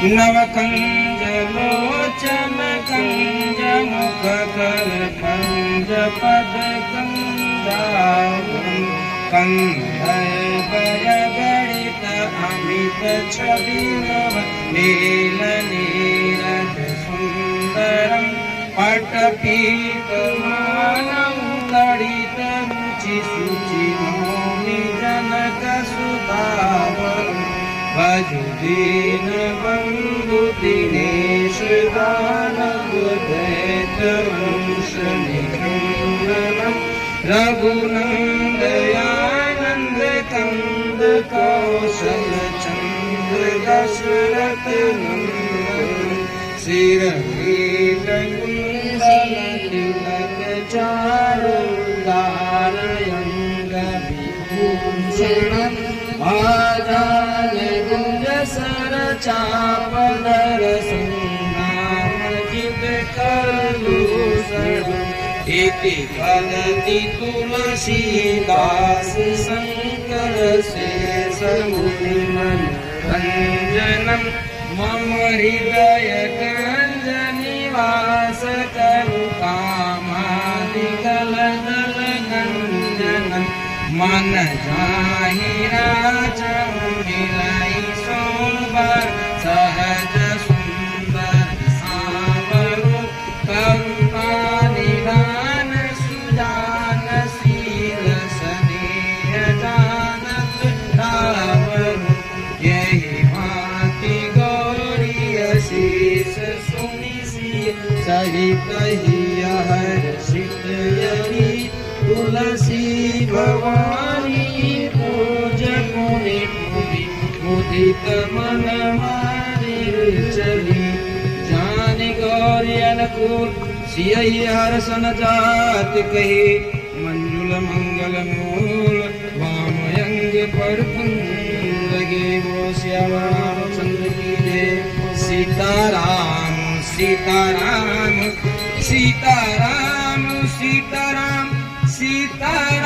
नवकंजलोचन कंज मुखकर पंज पद कंजावं कंधय वर गणित अमित छवि नव नील नीरज सुंदरं पटपीतमानं ललित रुचि शुचि नौमि जनक सुतावरं भजुदीन बंधु दिनेश दानवदैत वंश निकंदनं रघुनंदयानंद कंद कौशल चंद्र दशरथ नंदन शिरलीलकुंडल तिलक चारुदारयंग विभूषणं आजान गुंज सर चापदर संनामजित करभूषण इति वदति तुलसीदास शंकर शेष मुनिमनोरंजनं मम हृदय गंज निवास करु कामादिकलदल गंजनं मन जाहि राजा मिलाई सोमवार सहज सुंदर सावरु करुणा निधान सुजान शील स्नेह जानत रावरु यही भांति गौरी शीस सुनि सहित हिय हर्षित यही तुलसी भवानी पूज पुनि पुनि मुदित मन मारि चली जानि गौरी अनुकूल सियहि हर्षन जात कही मंजुल मंगल मूल वामयंग पर लगे वो श्यामा चंद्र की जय सीताराम सीताराम सीताराम सीताराम सीताराम